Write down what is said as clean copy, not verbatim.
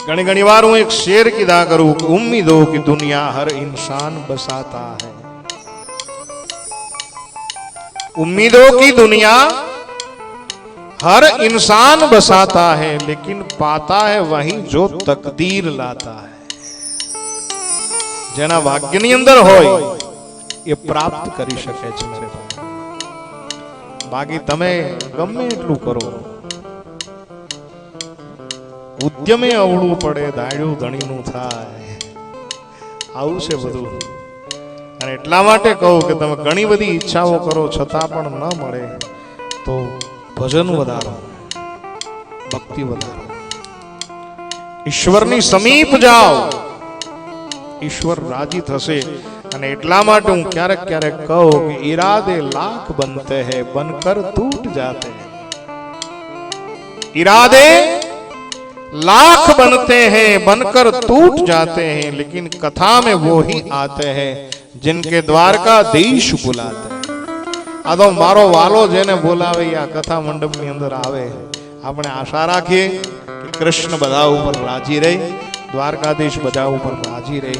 घनी घनी बार हूं एक शेर कीधा करूं, उम्मीदों की दुनिया हर इंसान बसाता है। उम्मीदों की दुनिया हर इंसान बसाता है, लेकिन पाता है वही जो तकदीर लाता है। जेना भाग्यनी अंदर होय એ પ્રાપ્ત કરી શકે છે મેરે ભાઈ। બાકી તમે ગમે એટલું કરો, ઉદ્યમે અવળું પડે દાડ્યું ધણીનું થાય, આવું છે બધું। અને એટલા માટે કહું કે તમે ઘણી બધી ઈચ્છાઓ કરો છતાં પણ ન મળે તો ભજન વધારો, ભક્તિ વધારો, ઈશ્વરની સમીપ જાઓ, ઈશ્વર રાજી થશે। અને એટલા માટે હું ક્યારેક ક્યારેક કહું કે ઈરાદે લાખ બનતે હૈ બનકર टूट जाते हैं। इरादे लाख बनते हैं बनकर टूट जाते हैं, लेकिन कथा में वो ही आते हैं जिनके द्वारकाधीश बुलाते हैं। आ तो मारो वालो जेने बोलावे या कथा मंडप ની અંદર આવે, આપણે આશા રાખીએ કે કૃષ્ણ બધા ઉપર રાજી રહે, દ્વારકાધીશ બધા ઉપર રાજી રહે।